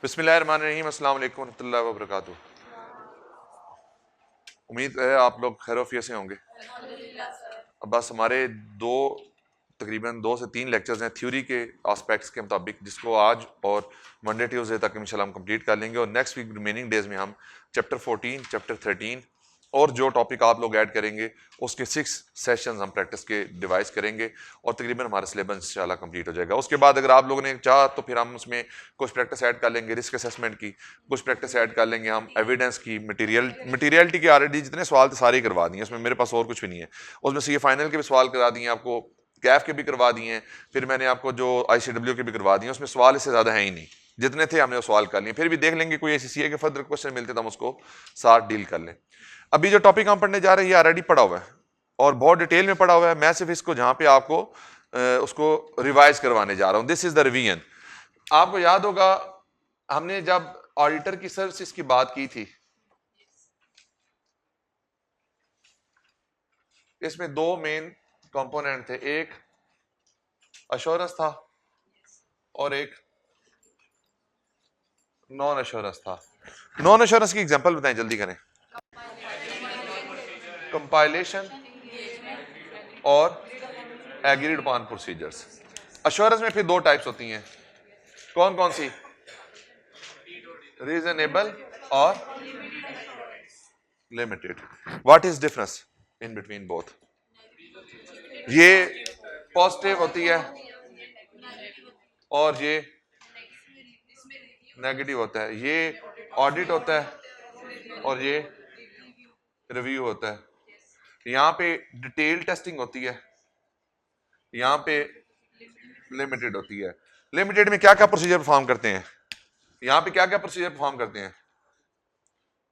बिस्मिल्लाहिर्रहमानिर्रहीम, अस्सलाम वालेकुम रहमतुल्लाहि व बरकातुहू। उम्मीद है आप लोग खैरियत से होंगे। अब बस हमारे तकरीबन 2 से 3 लेक्चर्स हैं थ्योरी के एस्पेक्ट्स के मुताबिक, जिसको आज और मंडे ट्यूसडे तक इंशाल्लाह हम कंप्लीट कर लेंगे। और नेक्स्ट वीक रिमेनिंग डेज में हम चैप्टर 14, चैप्टर 13 और जो टॉपिक आप लोग ऐड करेंगे उसके 6 सेशंस हम प्रैक्टिस के डिवाइस करेंगे और तकरीबन हमारा सिलेबस इंशाल्लाह कंप्लीट हो जाएगा। उसके बाद अगर आप लोगों ने चाहा तो फिर हम उसमें कुछ प्रैक्टिस ऐड कर लेंगे रिस्क असेसमेंट की, कुछ प्रैक्टिस ऐड कर लेंगे हम एविडेंस की, मटीरियलिटी की। ऑलरेडी जितने सवाल थे सारे करवा दिए, उसमें मेरे पास और कुछ भी नहीं है। उसमें से ये फाइनल के भी सवाल करा दिए, आपको कैफ के भी करवा दिए हैं, फिर मैंने आपको जो ICW के भी करवा दिए। उसमें सवाल इससे ज़्यादा है ही नहीं, जितने थे हमने वो सवाल कर लिए। फिर भी देख लेंगे कोई ऐसी के फर्दर क्वेश्चन मिलते तो हम उसको साथ डील कर लें। अभी जो टॉपिक हम पढ़ने जा रहे हैं ये ऑलरेडी पढ़ा हुआ है और बहुत डिटेल में पढ़ा हुआ है। मैं सिर्फ इसको जहां पे आपको उसको रिवाइज करवाने जा रहा हूं। This is the revision. आपको याद होगा हमने जब ऑडिटर की सर्विसेज की बात की थी, इसमें 2 मेन कंपोनेंट थे, एक अश्योरेंस था और एक नॉन अश्योरेंस था। नॉन अश्योरेंस की एग्जांपल बताएं, जल्दी करें। कंपाइलेशन और एग्रीड अपॉन प्रोसीजर्स। अश्योरेंस में फिर 2 टाइप्स होती हैं, कौन कौन सी? रीजनेबल और limited. What is difference in between both? ये पॉजिटिव होती है और ये नेगेटिव होता है। ये ऑडिट होता है और ये रिव्यू होता है। यहां पे डिटेल टेस्टिंग होती है, यहां पे लिमिटेड होती है। लिमिटेड में क्या क्या प्रोसीजर परफॉर्म करते हैं? यहां पे क्या क्या प्रोसीजर परफॉर्म करते हैं?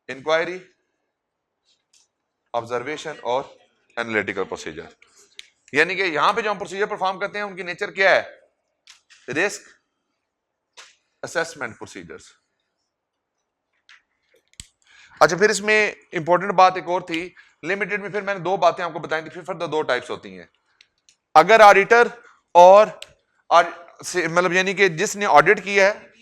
इंक्वायरी, ऑब्जर्वेशन और एनालिटिकल प्रोसीजर। यानी कि यहां पे जो हम प्रोसीजर परफॉर्म करते हैं उनकी नेचर क्या है? Risk assessment procedures. अच्छा, फिर इसमें इंपॉर्टेंट बात एक और थी, लिमिटेड में फिर मैंने 2 बातें आपको बताई थी। फिर फर्दर 2 टाइप्स होती हैं। अगर ऑडिटर और मतलब यानी कि जिसने ऑडिट किया है,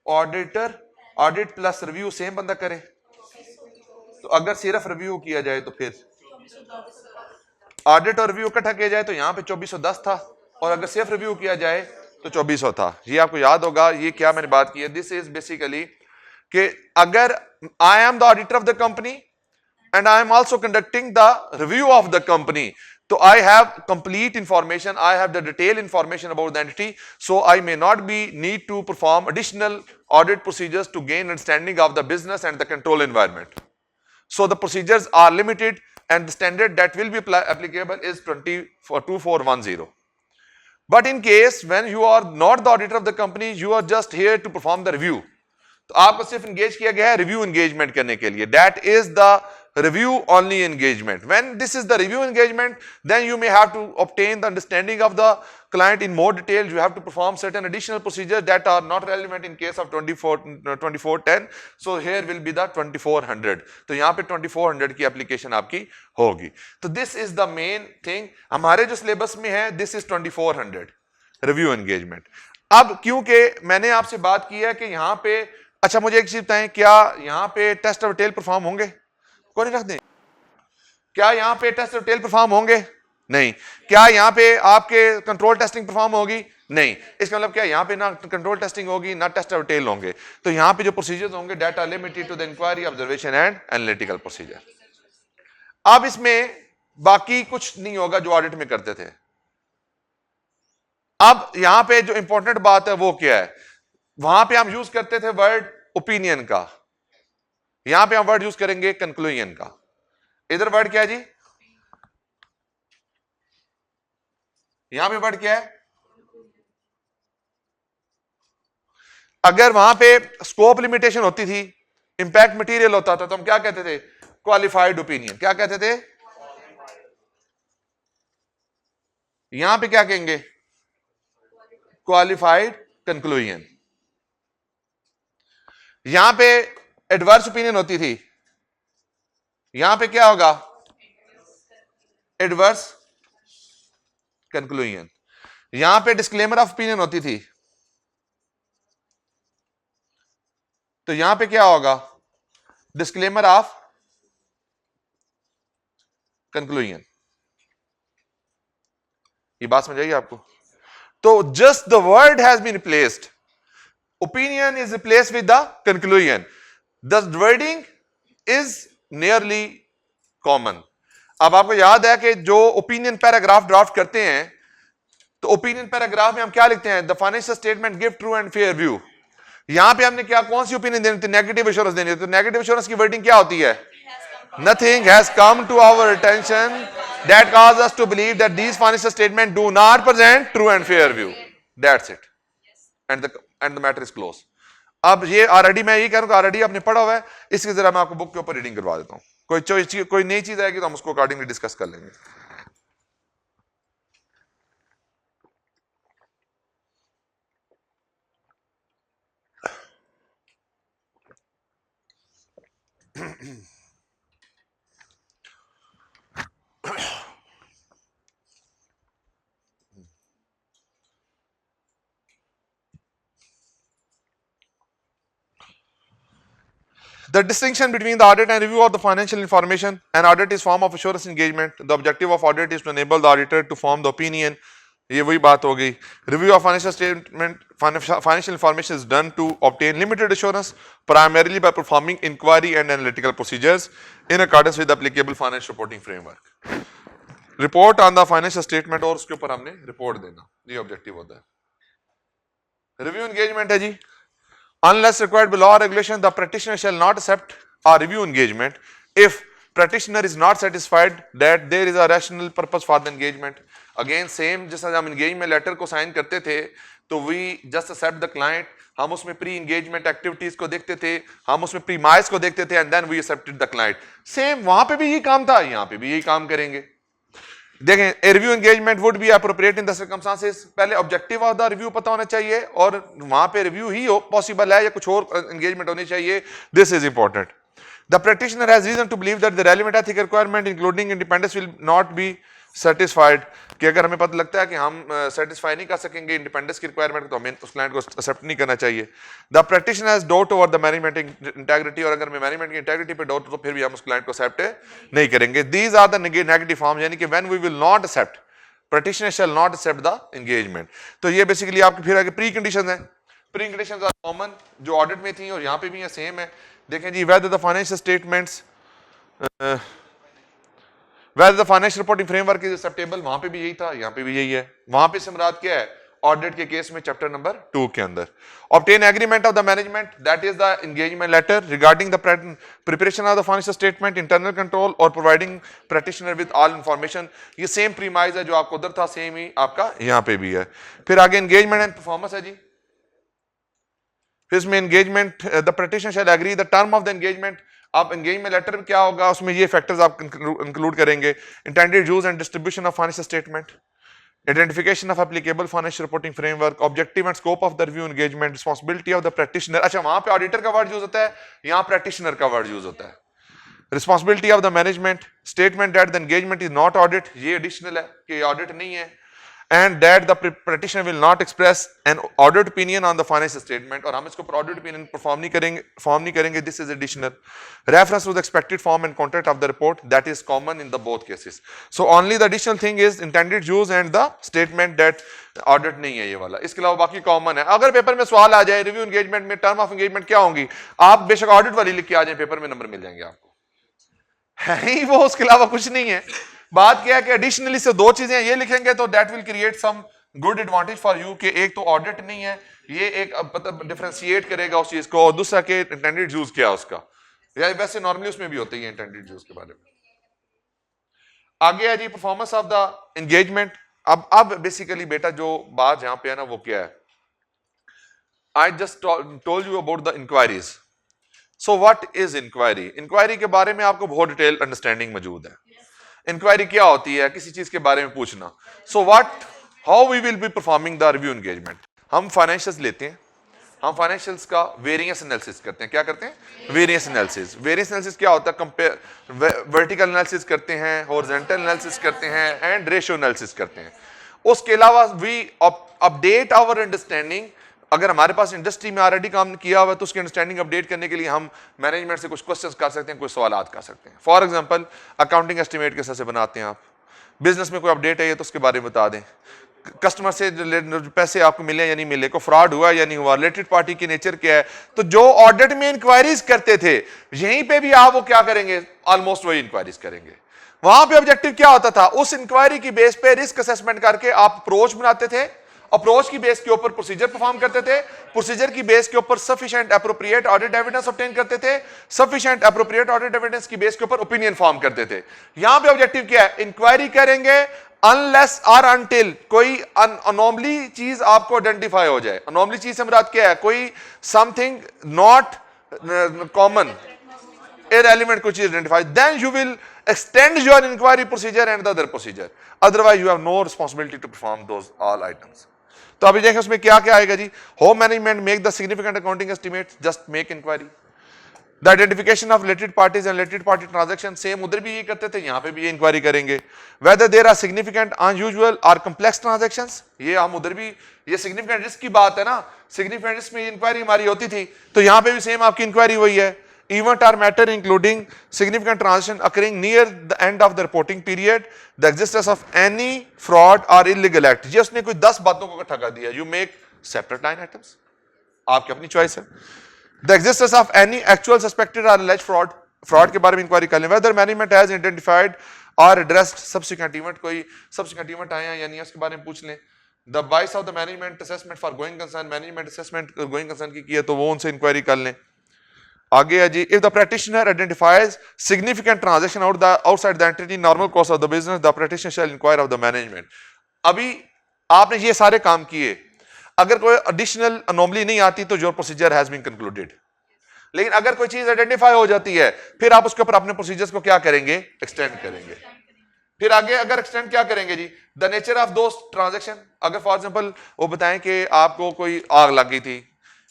auditor audit plus review same बंदा करे, तो अगर सिर्फ रिव्यू किया जाए तो फिर ऑडिट और रिव्यू इकट्ठा किया जाए तो यहां पे 2410 था, और अगर सिर्फ रिव्यू किया जाए तो 2400 था। ये आपको याद होगा। ये क्या मैंने बात की है? दिस इज बेसिकली कि अगर I am the auditor of the company and I am also conducting the review of the company, so I have complete information, I have the detailed information about the entity, so I may not be need to perform additional audit procedures to gain understanding of the business and the control environment. So the procedures are limited and the standard that will be applicable is 2410. But in case when you are not the auditor of the company, you are just here to perform the review, तो आपको सिर्फ engage किया गया है review engagement करने के लिए। That is the review only engagement. When this is the review engagement, then you may have to obtain the understanding of the client in more detail. You have to perform certain additional procedures that are not relevant in case of 2410. So here will be the 2400. तो यहाँ पे 2400 की application आपकी होगी। तो this is the main thing हमारे जो syllabus में है। this is 2400 review engagement. अब क्योंकि मैंने आपसे बात की है कि यहाँ पे, अच्छा मुझे एक चीज बताएं, क्या यहाँ पे टेस्ट ऑफ डिटेल परफॉर्म होंगे? कौन नहीं रख दें? क्या यहां पे टेस्ट ऑफ डिटेल परफॉर्म होंगे? नहीं। क्या यहां पे आपके कंट्रोल टेस्टिंग परफॉर्म होगी? नहीं। इसका मतलब क्या यहां पे ना कंट्रोल टेस्टिंग होगी ना टेस्ट ऑफ डिटेल होंगे। तो यहां पे जो प्रोसीजर्स होंगे data limited to the inquiry, observation and analytical procedure. अब इसमें बाकी कुछ नहीं होगा जो ऑडिट में करते थे। अब यहां पे जो इंपॉर्टेंट बात है वो क्या है? वहां पे हम यूज करते थे वर्ड ओपिनियन का, यहां पे हम वर्ड यूज करेंगे कंक्लूजन का। इधर वर्ड क्या है जी? यहां पे वर्ड क्या है? अगर वहां पे स्कोप लिमिटेशन होती थी, इंपैक्ट मटेरियल होता था, तो हम क्या कहते थे? Qualified opinion. क्या कहते थे? यहां पे क्या कहेंगे? Qualified conclusion. यहां पे एडवर्स ओपिनियन होती थी, यहां पे क्या होगा? Adverse conclusion. यहां पे डिस्क्लेमर ऑफ ओपिनियन होती थी, तो यहां पे क्या होगा, डिस्क्लेमर ऑफ कंक्लूजन। ये बात समझ आई आपको? तो just the word has been replaced, opinion is replaced with the conclusion, the wording is nearly common. अब आपको याद है कि जो ओपिनियन पैराग्राफ ड्राफ्ट करते हैं, तो ओपिनियन पैराग्राफ में हम क्या लिखते हैं, the financial statement give true and fair view. यहां पे हमने क्या, कौन सी ओपिनियन देनी थी, नेगेटिव एश्योरेंस देनी थी। तो नेगेटिव एश्योरेंस की वर्डिंग क्या होती है, nothing has come to our attention that causes us to believe that these financial statements do not present true and fair view, that's it, and the matter is closed। अब ये already मैं ये कह रहा हूं, ऑलरेडी आपने पढ़ा हुआ है, इसकी जरा मैं आपको बुक के ऊपर रीडिंग करवा देता हूं। कोई नई चीज आएगी तो हम उसको अकॉर्डिंगली डिस्कस कर लेंगे। The distinction between the audit and review of the financial information. An audit is form of assurance engagement. The objective of audit is to enable the auditor to form the opinion. ये वही बात हो गई। Review of financial statement, financial information is done to obtain limited assurance, primarily by performing inquiry and analytical procedures in accordance with the applicable financial reporting framework. Report on the financial statement और उसके ऊपर हमने report देना, ये objective होता है। Review engagement है जी, unless required by law or regulation, the practitioner shall not accept or review engagement if practitioner is not satisfied that there is a rational purpose for the engagement. Again same, जैसा हम engagement letter को sign करते थे तो we just accept the client, हम उसमें pre engagement activities को देखते थे, हम उसमें प्रीमाइस को देखते थे, and then we accepted the client. Same वहां पे भी यही काम था, यहां पे भी यही काम करेंगे। देखें, review engagement would be appropriate in the circumstances. पहले ऑब्जेक्टिव ऑफ द रिव्यू पता होना चाहिए और वहां पे रिव्यू ही हो पॉसिबल है या कुछ और एंगेजमेंट होनी चाहिए। This is important. The practitioner has reason to believe that the relevant ethical requirement including independence will not be satisfied, कि अगर हमें पता लगता है कि हम सेटिस्फाई नहीं कर सकेंगे इंडिपेंडेंस की रिक्वायरमेंट, तो हमें उस क्लाइंट को एक्सेप्ट नहीं करना चाहिए। The practitioner has doubt over the management integrity, और अगर मैनेजमेंट की इंटेग्रिटी पे डाउट तो फिर भी हम उस क्लाइंट को एक्सेप्ट नहीं करेंगे। These are the negative form, यानी कि when we will not accept, practitioner shall not accept the engagement. तो ये बेसिकली आपके फिर आगे प्री कंडीशंस हैं। प्री कंडीशंस आर कॉमन, जो ऑडिट में थी और यहाँ पे भी है, सेम है। देखें जी, whether the financial statements, whether the financial reporting framework is acceptable, वहां पे भी यही था, यहाँ पे भी यही है। वहां पे से मुराद क्या है, ऑडिट के केस में चैप्टर नंबर 2 के अंदर। obtain agreement of the management, that is the engagement letter regarding the preparation of the financial statement, internal control और providing practitioner with all information। ये सेम प्रीमाइज है जो आपको उधर था, सेम ही आपका यहाँ पे भी है। फिर आगे एंगेजमेंट एंड परफॉर्मेंस है जी। फिर इसमें engagement, the practitioner shall agree the term of the engagement. आप एंगेजमेंट लेटर में क्या होगा, उसमें ये फैक्टर्स आप इंक्लूड करेंगे। Intended use and distribution of financial statement, identification of applicable financial reporting framework, objective and scope of the review engagement, responsibility of the practitioner. अच्छा, वहां पे ऑडिटर का वर्ड यूज होता है, यहाँ प्रैक्टिशनर का वर्ड यूज होता है। Responsibility of the management, statement that the engagement is not audit, ये एडिशनल है कि ऑडिट नहीं है। And that the practitioner will not express an audit opinion on the financial statement, और हम इसको audit opinion perform नहीं करेंगे, this is additional। Reference to the expected form and content of the report, that is common in the both cases। So only the additional thing is intended use and the statement that audit नहीं है ये वाला, इसके अलावा बाकी common है। अगर paper में सवाल आ जाए रिव्यू एंगेजमेंट में टर्म ऑफ एंगेजमेंट क्या होंगी, आप बेशक ऑडिट वाली लिख के आ जाए, पेपर में नंबर मिल जाएंगे आपको, है ही वो, उसके अलावा कुछ नहीं है। बात क्या है कि एडिशनली से दो चीजें ये लिखेंगे तो that will create some good advantage for you, कि एक तो ऑडिट नहीं है, ये एक मतलब डिफरेंशिएट करेगा उस चीज को, और दूसरा के इंटेंडेड यूज क्या है उसका, या वैसे नॉर्मली उसमें भी होता है इंटेंडेड यूज के बारे में। आगे है जी परफॉर्मेंस ऑफ द एंगेजमेंट। अब बेसिकली बेटा जो बात यहां पे है ना वो क्या है, I just told you about the inquiries. So what is inquiry? Inquiry के बारे में आपको बहुत डिटेल अंडरस्टैंडिंग मौजूद है। इंक्वायरी क्या होती है, किसी चीज के बारे में पूछना। So what, how we will be performing the review engagement. हम फाइनेंशियल्स लेते हैं, हम फाइनेंशियल्स का वेरिएंस एनालिसिस करते हैं। क्या करते हैं? Variance analysis. वेरिएंस एनालिसिस क्या होता है? कंपेयर, वर्टिकल एनालिसिस करते हैं, हॉरिजॉन्टल एनालिसिस करते हैं, एंड रेशियो एनालिसिस करते हैं। उसके अलावा वी अपडेट आवर अंडरस्टैंडिंग अगर हमारे पास इंडस्ट्री में ऑलरेडी काम किया हुआ है तो उसकी अंडरस्टैंडिंग अपडेट करने के लिए हम मैनेजमेंट से कुछ क्वेश्चंस कर सकते हैं, कुछ सवालात कर सकते हैं। फॉर एग्जांपल अकाउंटिंग एस्टिमेट कैसे से बनाते हैं आप, बिजनेस में कोई अपडेट है तो उसके बारे में बता दें, कस्टमर से पैसे आपको मिले या नहीं मिले, को फ्रॉड हुआ या नहीं हुआ, रिलेटेड पार्टी की नेचर क्या है। तो जो ऑडिट में इंक्वायरीज करते थे यहीं पे भी आप वो क्या करेंगे, ऑलमोस्ट वही इंक्वायरीज करेंगे। वहां पे ऑब्जेक्टिव क्या होता था, उस इंक्वायरी की बेस पे रिस्क असेसमेंट करके आप अप्रोच बनाते थे, अप्रोच की बेस के ऊपर प्रोसीजर परफॉर्म करते थे, प्रोसीजर की बेस के ऊपर sufficient appropriate audit evidence obtain करते थे, सफिशिएंट एप्रोप्रिएट ऑडिट एविडेंस की बेस के ऊपर ओपिनियन फॉर्म करते थे। यहां पे ऑब्जेक्टिव क्या है, इंक्वायरी करेंगे अनलेस और अनटिल कोई अनोमली चीज आपको आइडेंटिफाई हो जाए। अनोमली चीज से मुराद क्या है, कोई समथिंग नॉट कॉमन irrelevant कोई चीज identify, then you will extend your inquiry procedure and the other procedure, otherwise you have no responsibility to perform those all items। तो अभी देखें उसमें क्या क्या आएगा जी, home management make the significant accounting estimate, just make inquiry, the identification of related parties and related party transaction, same उधर भी ये करते थे यहाँ पे भी ये इंक्वायरी करेंगे। Whether there are significant unusual or complex transactions, ये हम उधर भी, ये सिग्निफिकेंट रिस्क की बात है ना, सिग्निफिकेंट रिस्क में इंक्वायरी हमारी होती थी, तो यहाँ पे भी सेम आपकी इंक्वायरी वही है। Event or matter including significant transaction occurring near the end of the reporting period, the existence of any fraud or illegal act, ये उसने कोई 10 बातों को इकट्ठा कर दिया, you make separate line items, आपकी अपनी चॉइस है। The existence of any actual suspected or alleged fraud, fraud के बारे में इंक्वायरी कर लें। Whether management has identified or addressed subsequent event, कोई subsequent event आए हैं या नहीं उसके बारे में पूछ लें। The advice of the management assessment for going concern, management assessment going concern की है तो वो उनसे इंक्वायरी कर लें। आगे है जी, if the practitioner identifies significant transaction outside the entity normal course of the business, the practitioner shall inquire of the management. अभी आपने ये सारे काम किए, अगर कोई एडिशनल अनोमली नहीं आती तो your procedure has been concluded. लेकिन अगर कोई चीज आइडेंटिफाई हो जाती है फिर आप उसके ऊपर अपने प्रोसीजर्स को क्या करेंगे, एक्सटेंड करेंगे। फिर आगे अगर एक्सटेंड क्या करेंगे जी, the nature of those transaction, अगर फॉर एग्जांपल वो बताएं कि आपको कोई आग लग गई थी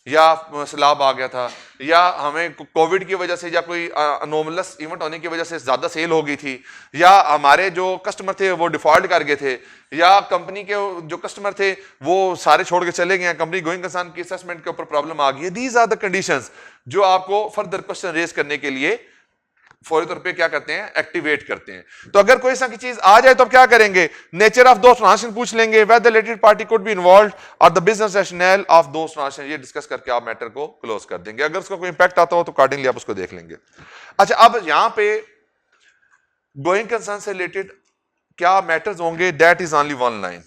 या सैलाब आ गया था या हमें कोविड की वजह से या कोई अनोमलस इवेंट होने की वजह से ज्यादा सेल हो गई थी या हमारे जो कस्टमर थे वो डिफॉल्ट कर गए थे या कंपनी के जो कस्टमर थे वो सारे छोड़ के चले गए, कंपनी गोइंग कंसर्न की असेसमेंट के ऊपर प्रॉब्लम आ गई है। दीज आर द कंडीशंस जो आपको फर्दर क्वेश्चन रेज करने के लिए फौरी तौर पे क्या करते हैं, एक्टिवेट करते हैं। तो अगर कोई सा की चीज आ जाए तो आप क्या करेंगे, नेचर ऑफ दोस ट्रांजैक्शन पूछ लेंगे, whether related party could be involved और the business rational of those transaction, ये डिस्कस करके आप मैटर को क्लोज कर देंगे। अगर उसका कोई इंपैक्ट आता हो तो अकॉर्डिंगली आप उसको देख लेंगे। अच्छा, अब यहां पे गोइंग कंसर्न से रिलेटेड क्या मैटर्स होंगे, that is only one line.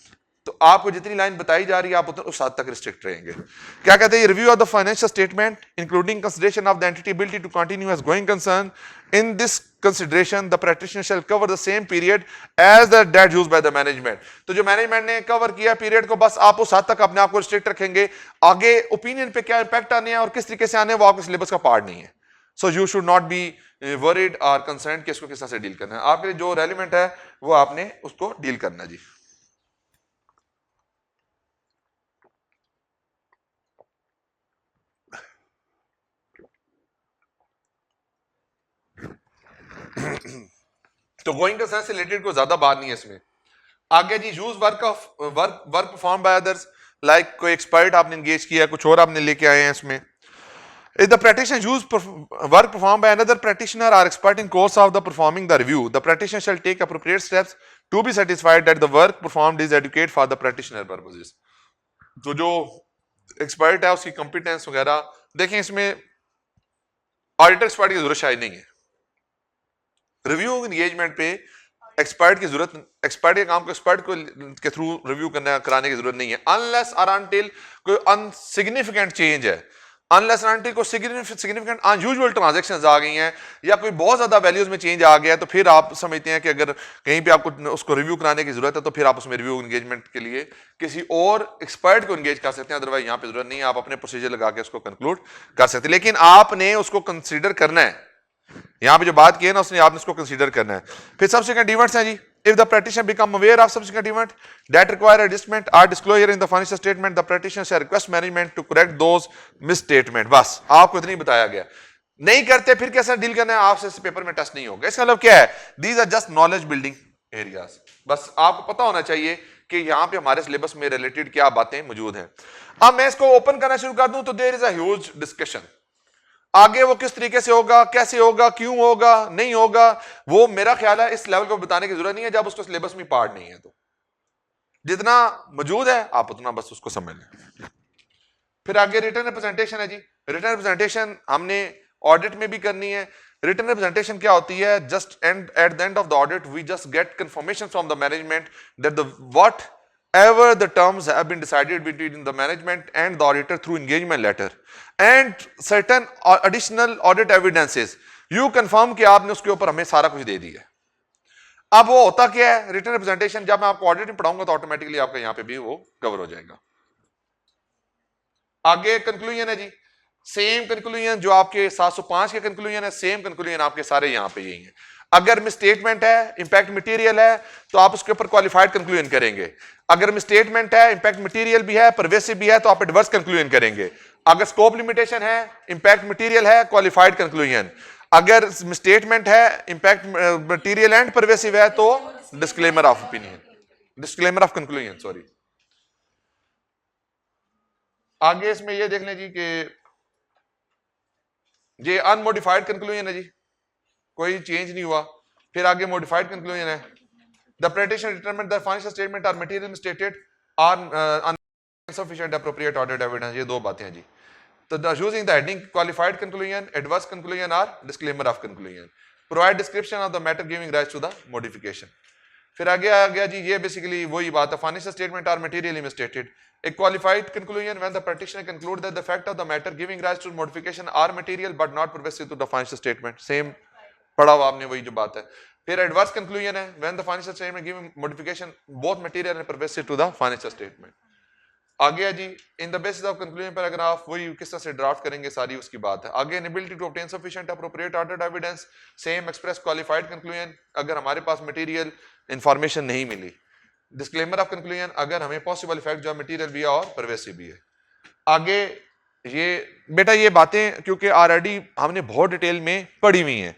तो आपको जितनी लाइन बताई जा रही है आप उस हद तक रिस्ट्रिक्ट रहेंगे। क्या कहते हैं, review of the financial statement including consideration of the entity ability to continue as going concern, in this consideration the practitioner shall cover the same period as the that used by the management. तो जो management ने cover किया period को बस आप उस हद तक अपने आप को रिस्ट्रिक्ट रखेंगे। आगे ओपिनियन पे क्या इंपैक्ट आने हैं और किस तरीके से आने हैं वो आपके सिलेबस का पार्ट नहीं है। So you should not be worried और कंसर्न कि इसको किस तरह से डील करना है। आपके लिए जो रेलिवेंट है वो आपने उसको डील करना है जी। तो गोइंग कंसर्न से रिलेटेड कोई ज्यादा बात नहीं है इसमें। आगे जी, use work perform by others, like कोई एक्सपर्ट आपने एंगेज किया, कुछ और आपने लेके आए हैं इसमें। If the practitioner use work performed by another practitioner or expert in course of the performing the review, the practitioner shall take appropriate steps to be satisfied that the work performed is adequate for the practitioner purposes। तो जो expert है उसकी competence वगैरह देखें, इसमें auditor expert की जरूरत शायद नहीं है। रिव्यू एंगेजमेंट पे एक्सपर्ट की जरूरत, एक्सपर्ट के काम को एक्सपर्ट को के थ्रू रिव्यू कराने की जरूरत नहीं है, अनलेस और अनटिल कोई अनसिग्निफिकेंट चेंज है, अनलेस एंड अनटिल को सिग्निफिकेंट अनयूजुअल ट्रांजैक्शंस आ गई हैं या कोई बहुत ज्यादा वैल्यूज में चेंज आ गया है, तो फिर आप समझते हैं कि अगर कहीं पे आपको उसको रिव्यू कराने की जरूरत है तो फिर आप उसमें रिव्यू एंगेजमेंट के लिए किसी और एक्सपर्ट को एंगेज कर सकते हैं। अदरवाइज यहाँ पे जरूरत नहीं है, आप अपने प्रोसीजर लगा के उसको कंक्लूड कर सकते हैं। लेकिन आपने उसको कंसिडर करना है, यहां पे जो बात की है ना उसने आपने उसको कंसीडर करना है। फिर सबसेक्वेंट इवेंट्स हैं जी, if the practitioner become aware of subsequent event that require adjustment or disclosure in the financial statement, the practitioner shall request management to correct those misstatement। बस आपको इतना ही बताया गया। नहीं करते फिर कैसे डील करना है, आपसे इस पेपर में टेस्ट नहीं होगा। इसका मतलब क्या है, these are just knowledge building areas। बस आपको पता होना चाहिए कि यहाँ पे हमारे सिलेबस में रिलेटेड क्या बातें मौजूद हैं। अब मैं इसको ओपन करना शुरू कर दूं तो there is a huge discussion. आगे वो किस तरीके से होगा, कैसे होगा, क्यों होगा, नहीं होगा, वो मेरा ख्याल है इस लेवल को बताने की जरूरत नहीं है जब उसको सिलेबस में पार्ट नहीं है। तो जितना मौजूद है आप उतना बस उसको समझ लें। फिर आगे रिटर्न रिप्रेजेंटेशन है जी। रिटर्न रिप्रेजेंटेशन हमने ऑडिट में भी करनी है। रिटर्न रिप्रेजेंटेशन क्या होती है? Just at the end of the audit we just get confirmation from the management that the what ever the terms have been decided between the management and the auditor through engagement letter and certain additional audit evidences you confirm कि आपने उसके ऊपर हमें सारा कुछ दे दिया। अब वो होता क्या है रिटर्न रिप्रेजेंटेशन? जब मैं आपको ऑडिट में पढ़ाऊंगा तो ऑटोमेटिकली आपका यहां पे भी वो कवर हो जाएगा। आगे कंक्लूजन है जी। सेम कंक्लूजन जो आपके 705 के कंक्लूजन है, सेम कंक्लूजन आपके सारे यहां पे यही है। अगर मिसस्टेटमेंट है, इंपैक्ट मटेरियल है, तो आप उसके ऊपर क्वालिफाइड कंक्लूजन करेंगे। अगर मिसस्टेटमेंट है, इंपैक्ट मटेरियल भी है, परवेसिव भी है, तो आप एडवर्स कंक्लूजन करेंगे। अगर स्कोप लिमिटेशन है, इंपैक्ट मटेरियल है, क्वालिफाइड कंक्लूजन। अगर मिसस्टेटमेंट है, इंपैक्ट मटेरियल एंड परवेसिव है, तो disclaimer of opinion, disclaimer of conclusion, sorry. आगे इसमें ये देख लें जी कि ये अनमोडिफाइड कंक्लूजन है जी, कोई चेंज नहीं हुआ। फिर आगे मॉडिफाइड कंक्लूजन है। The practitioner determined that financial statement are material misstated are insufficient appropriate audit evidence। ये दो बातें हैं जी। तो using the heading qualified conclusion, adverse conclusion और disclaimer of conclusion, provide description of the matter giving rise to the modification. फिर आगे आ गया जी, ये बेसिकली वही बात है, financial statement are materially misstated. A qualified conclusion when the practitioner concludes that the fact of the matter giving rise to modification are material but not pervasive to the financial statement। Same पढ़ा हुआ आपने वही जो बात है। फिर adverse conclusion है when the financial statement giving modification both material and pervasive to the financial statement। आगे है जी, in the basis of conclusion paragraph, वही किस तरह से ड्राफ्ट करेंगे सारी उसकी बात है। आगे inability to obtain sufficient appropriate audit evidence, same express qualified conclusion अगर हमारे पास मटेरियल इंफॉर्मेशन नहीं मिली। डिस्क्लेमर ऑफ कंक्लूजन अगर हमें पॉसिबल इफेक्ट जो मटेरियल भी है और परवेसिव भी है। आगे ये बेटा ये बातें क्योंकि ऑलरेडी हमने बहुत डिटेल में पढ़ी हुई हैं,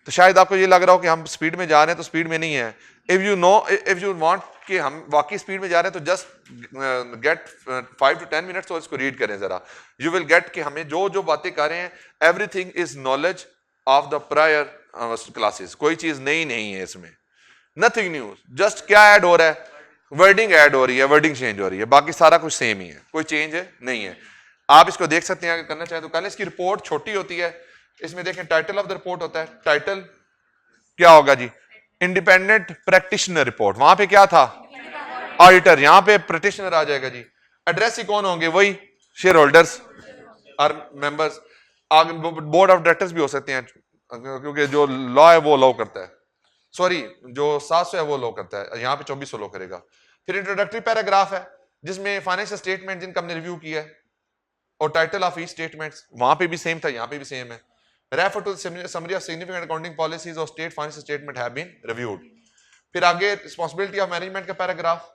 तो शायद आपको ये लग रहा हो कि हम स्पीड में जा रहे हैं, तो स्पीड में नहीं है। इफ यू वांट कि हम वाकई स्पीड में जा रहे हैं तो जस्ट गेट 5 to 10 मिनट्स और इसको रीड करें जरा, यू विल गेट कि हमें जो जो बातें कर रहे हैं everything is knowledge of the prior classes, कोई चीज नई नहीं है इसमें, नथिंग न्यू। जस्ट क्या ऐड हो रहा है? वर्डिंग ऐड हो रही है, वर्डिंग चेंज हो रही है, बाकी सारा कुछ सेम ही है, कोई चेंज नहीं है। आप इसको देख सकते हैं, अगर करना चाहें तो कल इसकी रिपोर्ट छोटी होती है। इसमें देखें टाइटल ऑफ द रिपोर्ट होता है, टाइटल क्या होगा जी? Independent practitioner report. वहां पे क्या था? ऑडिटर। यहां पे प्रैक्टिशनर आ जाएगा जी। एड्रेस ही कौन होंगे? वही शेयर होल्डर्स और मेंबर्स। आगे बोर्ड ऑफ डायरेक्टर्स भी हो सकते हैं क्योंकि जो लॉ है वो लॉ करता है, सॉरी जो 700 है वो लॉ करता है, यहाँ पे 2400 लॉ करेगा। फिर इंट्रोडक्टरी पैराग्राफ है जिसमें फाइनेंशियल स्टेटमेंट जिनका हमने रिव्यू किया है और टाइटल ऑफ ई स्टेटमेंट्स, वहां पे भी सेम था, यहाँ पे भी सेम है। Refer to summary of significant accounting policies और state financial statement have been reviewed. फिर आगे रिस्पांसिबिलिटी ऑफ मैनेजमेंट का पैराग्राफ,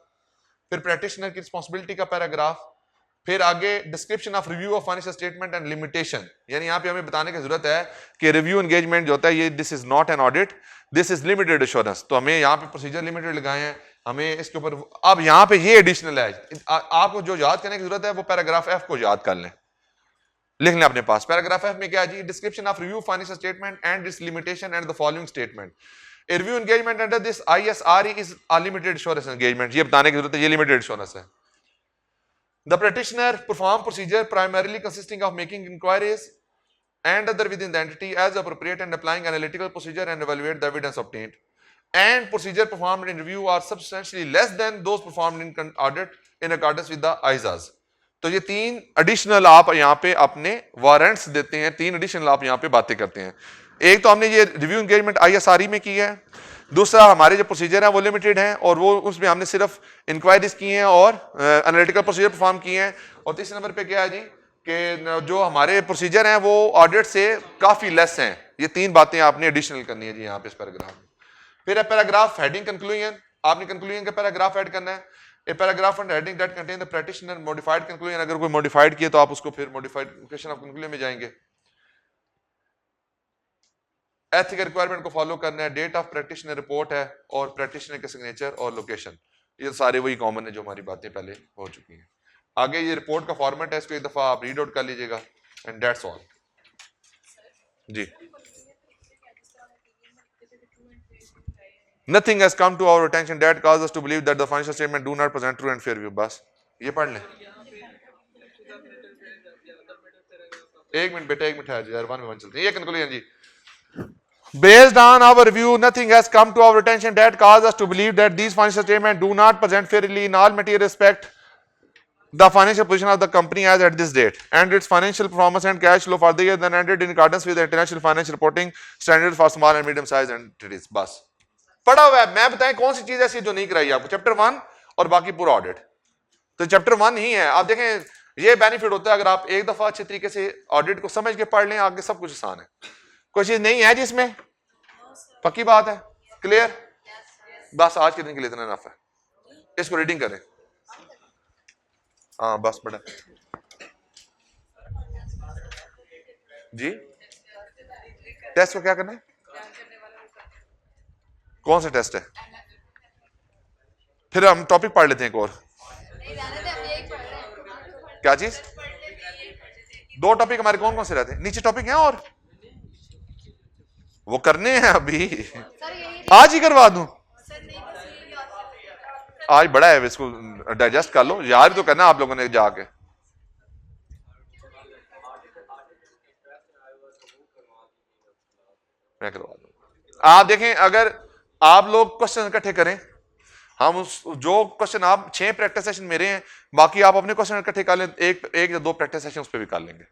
फिर प्रैक्टिशनर की रिस्पांसिबिलिटी का पैराग्राफ, फिर आगे description of review of financial statement and limitation. यानी यहाँ पे हमें बताने की जरूरत है कि रिव्यू एंगेजमेंट जो होता है ये this is not an audit, this is limited assurance. तो हमें यहाँ पे प्रोसीजर लिमिटेड लगाए हैं, हमें इसके ऊपर अब यहाँ पे ये एडिशनल है। आपको जो याद करने की जरूरत है वो पैराग्राफ एफ को याद कर लें, लिख लें अपने पास। पैराग्राफ एफ में क्या है जी? Description of review financial statement and its limitation and the following statement. A review engagement under this ISRE is a limited assurance engagement। ये बताने की जरूरत है, ये limited assurance है। The practitioner perform procedure primarily consisting of making inquiries and other within the entity as appropriate and applying analytical procedure and evaluate the evidence obtained, and procedure performed in review are substantially less than those performed in audit in accordance with the ISAs। तो ये 3 additional आप यहाँ पे अपने warrants देते हैं, 3 additional आप यहाँ पे बातें करते हैं। एक तो हमने ये रिव्यू एंगेजमेंट ISRE में की है, दूसरा हमारे जो प्रोसीजर है वो लिमिटेड हैं और वो उसमें हमने सिर्फ इंक्वायरीज की हैं और एनालिटिकल प्रोसीजर परफॉर्म किए हैं। और तीसरे नंबर पे क्या है जी कि जो हमारे प्रोसीजर हैं वो ऑडिट से काफी लेस हैं। ये 3 बातें आपने एडिशनल करनी है जी यहाँ पे इस पैराग्राफ में। फिर है पैराग्राफ हेडिंग कंक्लूजन, आपने कंक्लूजन का पैराग्राफ ऐड करना है। A paragraph and heading that contain the practitioner modified conclusion, अगर कोई मॉडिफाइड किया तो आप उसको फिर मॉडिफिकेशन ऑफ कंक्लूजन में जाएंगे। एथिकल रिक्वायरमेंट को फॉलो करना है, डेट ऑफ प्रैक्टिशनर रिपोर्ट है और प्रैक्टिशनर के सिग्नेचर और लोकेशन। ये सारे वही कॉमन है जो हमारी बातें पहले हो चुकी हैं। आगे ये रिपोर्ट का फॉर्मेट है, इसको एक दफा आप रीड आउट कर लीजिएगा एंड दैट्स ऑल। जी, nothing has come to our attention that causes us to believe that the financial statement do not present true and fair view। बस ये पढ़ लें। एक मिनट बेटा, एक मिनट है यार, वन में चलते हैं। ये कंक्लूजन जी, based on our review, nothing has come to our attention that causes us to believe that these financial statements do not present fairly in all material respect the financial position of the company as at this date and its financial performance and cash flow for the year then ended in accordance with the international financial reporting standards for small and medium sized entities। बस पढ़ा हुआ है। मैं बताएं कौन सी चीज ऐसी जो नहीं कराई आपको, चैप्टर 1 और बाकी पूरा ऑडिट तो चैप्टर 1 ही है। आप देखें ये बेनिफिट होता है अगर आप एक दफा अच्छे तरीके से ऑडिट को समझ के पढ़ लें, आगे सब कुछ आसान है। कोई चीज नहीं है जिसमें, पक्की बात है, क्लियर। बस आज के दिन के लिए इतना इनफ है, इसको रीडिंग करें। हाँ बस बड़ा जी। टेस्ट को क्या करना है, कौन सा टेस्ट है, फिर हम टॉपिक पढ़ लेते हैं एक और। क्या चीज, दो टॉपिक हमारे कौन कौन से रहते हैं, नीचे टॉपिक हैं और वो करने हैं अभी, आज ही करवा दूं, आज बड़ा है, इसको डाइजेस्ट कर लो, यार तो करना आप लोगों ने जाके। मैं करवा दूंगा। आप देखें अगर आप लोग क्वेश्चन इकट्ठे करें, हम उस जो क्वेश्चन आप 6 प्रैक्टिस सेशन मेरे हैं, बाकी आप अपने क्वेश्चन इकट्ठे कर लें, एक या दो प्रैक्टिस सेशन उस पर भी कर लेंगे।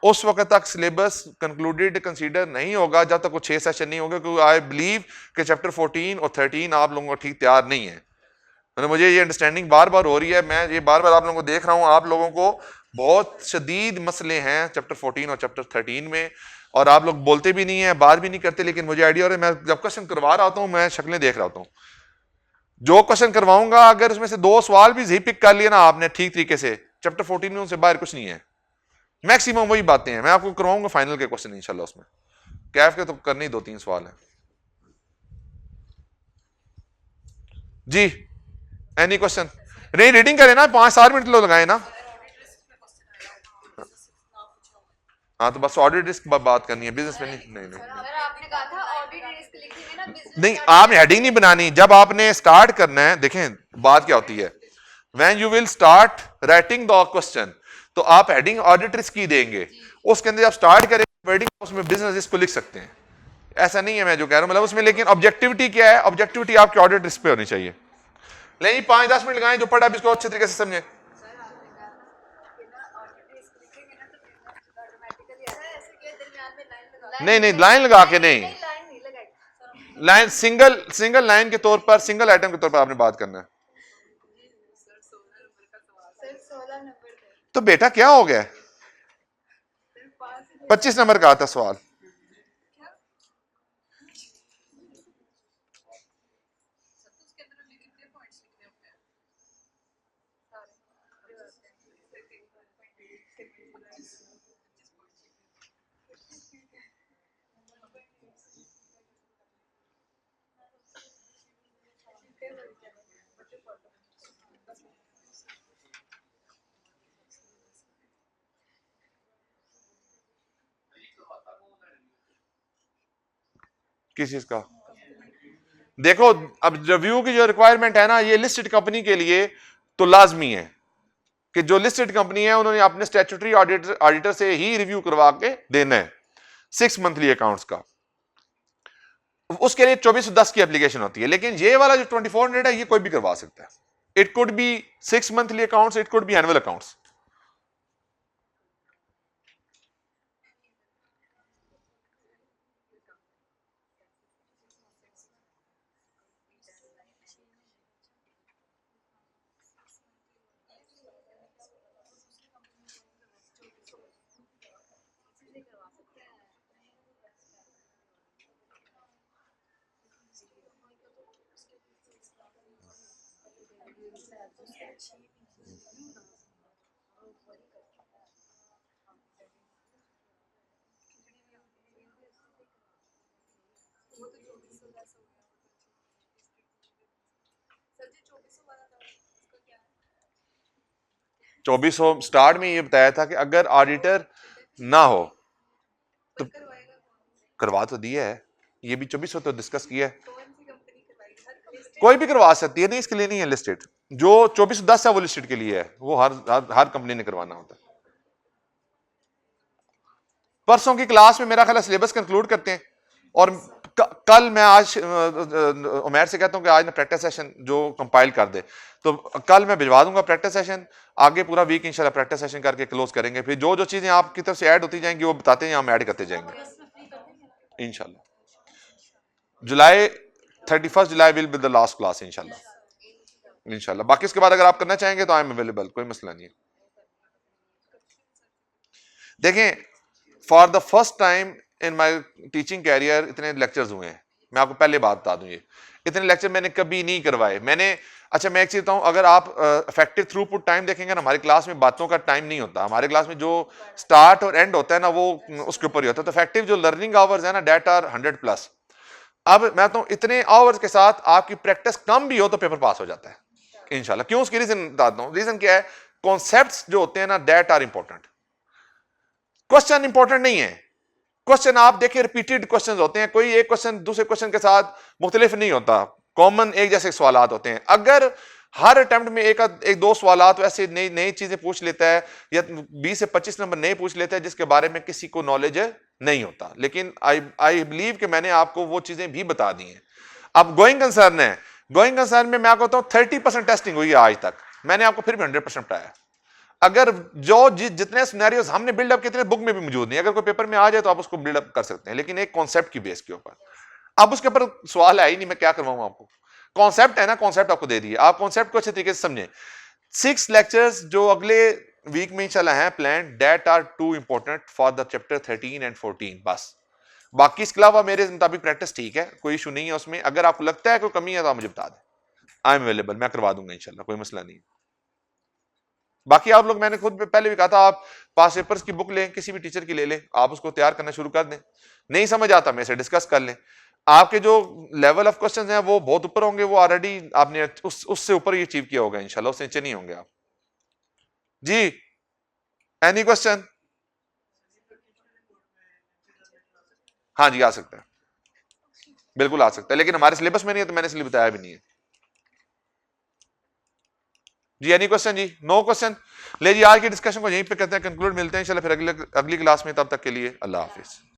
उस वक्त तक सिलेबस कंक्लूडेड कंसीडर नहीं होगा जब तक वो 6 सेशन नहीं होगा, क्योंकि आई बिलीव कि चैप्टर 14 और 13 आप लोगों को ठीक तैयार नहीं है। मुझे ये अंडरस्टैंडिंग बार बार हो रही है, मैं ये बार बार आप लोगों को देख रहा हूं, आप लोगों को बहुत शदीद मसले हैं चैप्टर 14 और चैप्टर 13 में, और आप लोग बोलते भी नहीं है, बात भी नहीं करते, लेकिन मुझे आइडिया हो रहा है। मैं जब क्वेश्चन करवा रहा होता हूं मैं शक्लें देख रहा होता हूं, जो क्वेश्चन करवाऊंगा अगर उसमें से 2 सवाल भी सही पिक कर लिया ना आपने ठीक तरीके से, चैप्टर 14 में उनसे बाहर कुछ नहीं है, मैक्सिमम वही बातें हैं। मैं आपको करवाऊंगा फाइनल के क्वेश्चन इंशाल्लाह, उसमें कैफ के तो करने ही 2-3 सवाल हैं जी। एनी क्वेश्चन नहीं, रीडिंग करें ना, 5-7 मिनट लो लगाए ना। हाँ तो बस ऑडिट रिस्क बात करनी है, बिजनेस में नहीं। नहीं आपने कहा था ऑडिट रिस्क लिखेंगे ना, नहीं आपने हेडिंग नहीं बनानी, जब आपने स्टार्ट करना है, देखें बात क्या होती है, when you will start writing the question तो आप हेडिंग ऑडिट रिस्क की देंगे, उसके अंदर जब स्टार्ट करेंगे हेडिंग उसमें बिजनेस रिस्क को लिख सकते हैं। ऐसा नहीं है मैं जो कह रहा हूं मतलब उसमें, लेकिन ऑब्जेक्टिविटी क्या है, ऑब्जेक्टिविटी आपकी ऑडिट रिस्क पे होनी चाहिए। नहीं 5-10 मिनट लगाएं, जो पढ़ा भी इसको अच्छे तरीके से समझे। नहीं नहीं लाइन लगा के नहीं, लाइन सिंगल लाइन के तौर पर, सिंगल आइटम के तौर पर आपने बात करना है। तो बेटा क्या हो गया, 25 नंबर का आता सवाल। किस चीज का, देखो अब रिव्यू की जो रिक्वायरमेंट है ना, ये लिस्टेड कंपनी के लिए तो लाजमी है कि जो लिस्टेड कंपनी है उन्होंने अपने स्टैट्यूटरी ऑडिटर से ही रिव्यू करवा के देना है 6 मंथली अकाउंट्स का, उसके लिए 2410 की एप्लीकेशन होती है। लेकिन ये वाला जो 2400 है ये कोई भी करवा सकता है, it could be 6 monthly accounts, it could be annual accounts. 2400 start में ये बताया था कि अगर ऑडिटर ना हो तो करवा तो दिया है, ये भी 2400 तो डिस्कस किया है, कोई भी करवा सकती है, नहीं इसके लिए नहीं है लिस्टेड, जो 2410 है वो लिस्टेड के लिए है, वो हर कंपनी ने करवाना होता है। परसों की क्लास में मेरा ख्याल सिलेबस कंक्लूड करते हैं, और कल मैं आज उमैर से कहता हूं कि आज ना प्रैक्टिस सेशन जो कंपाइल कर दे, तो कल मैं भिजवा दूंगा प्रैक्टिस सेशन, आगे पूरा वीक इंशाल्लाह प्रैक्टिस सेशन करके क्लोज करेंगे, फिर जो जो चीजें आपकी तरफ से ऐड होती जाएंगी वो बताते हैं, हम ऐड करते जाएंगे इंशाल्लाह। जुलाई 31 July will be the last class इंशाल्लाह। बाकी इसके बाद अगर आप करना चाहेंगे तो आई एम अवेलेबल, कोई मसला नहीं है। देखें, for the first time in my teaching career इतने लेक्चर्स हुए हैं, मैं आपको पहले बात बता दूं, ये इतने लेक्चर मैंने कभी नहीं करवाए। मैंने, अच्छा मैं एक चीज बताऊं, अगर आप इफेक्टिव थ्रूपुट टाइम देखेंगे ना, हमारी क्लास में बातों का टाइम नहीं होता, हमारे क्लास में जो स्टार्ट और एंड होता है ना वो उसके ऊपर ही होता है, तो इफेक्टिव जो लर्निंग आवर्स है ना डेट आर 100+। अब मैं तो इतने आवर्स के साथ आपकी प्रैक्टिस कम भी हो तो पेपर पास हो जाता है इंशाल्लाह। क्यों, उसकी रीजन बताता हूं। रीजन क्या है, कॉन्सेप्ट्स जो होते हैं ना that are important, question important नहीं है। क्वेश्चन आप देखिए रिपीटेड क्वेश्चन होते हैं, कोई एक क्वेश्चन दूसरे क्वेश्चन के साथ मुख्तलिफ नहीं होता, कॉमन एक जैसे सवालात होते हैं। अगर हर अटेम्प्ट में एक दो सवालात ऐसे नई नई चीजें पूछ लेता है, या 20 से 25 नंबर नए पूछ लेता है जिसके बारे में किसी को नॉलेज नहीं होता, लेकिन आई बिलीव कि मैंने आपको वो चीजें भी बता दी हैं। अब गोइंग कंसर्न है, गोइंग कंसर्न में मैं आपको बताऊं 30% टेस्टिंग हुई है आज तक, मैंने आपको फिर भी 100% पढ़ाया। अगर जो जितने सिनेरियोज हमने बिल्डअप किए थे बुक में भी मौजूद नहीं, अगर कोई पेपर में आ जाए तो आप उसको बिल्डअप कर सकते हैं, लेकिन एक कॉन्सेप्ट की बेस के ऊपर। अब उसके ऊपर सवाल है ही नहीं, मैं क्या करवाऊं आपको, कॉन्सेप्ट है ना, कॉन्सेप्ट आपको दे दिए, आप कॉन्सेप्ट को अच्छे तरीके से समझें। 6 लेक्चर्स जो अगले वीक में इंशाल्लाह हैं plan, that are too important for the chapter 13 and 14 बस। बाकी इसके अलावा मेरे मुताबिक प्रैक्टिस ठीक है, कोई इशू नहीं है उसमें। अगर आपको लगता है कोई कमी है तो आप मुझे बता दें, आई एम अवेलेबल, मैं करवा दूंगा इंशाल्लाह, कोई मसला नहीं। बाकी आप लोग, मैंने खुद पहले भी कहा था, आप पास पेपर्स की बुक लें, किसी भी टीचर की ले लें, आप उसको तैयार करना शुरू कर दें, नहीं समझ आता मेरे से डिस्कस कर लें। आपके जो लेवल ऑफ क्वेश्चंस हैं वो बहुत ऊपर होंगे, वो ऑलरेडी आपने उससे ऊपर ही अचीव किया होगा इंशाल्लाह, उससे नीचे नहीं होंगे आप। जी, एनी क्वेश्चन? हाँ जी, आ सकता है, बिल्कुल आ सकता है, लेकिन हमारे सिलेबस में नहीं है तो मैंने इसलिए बताया भी नहीं है। जी एनी क्वेश्चन? जी नो क्वेश्चन। ले जी, आज की डिस्कशन को यहीं पे करते हैं कंक्लूड, मिलते हैं इंशाल्लाह फिर अगली क्लास में, तब तक के लिए अल्लाह हाफिज।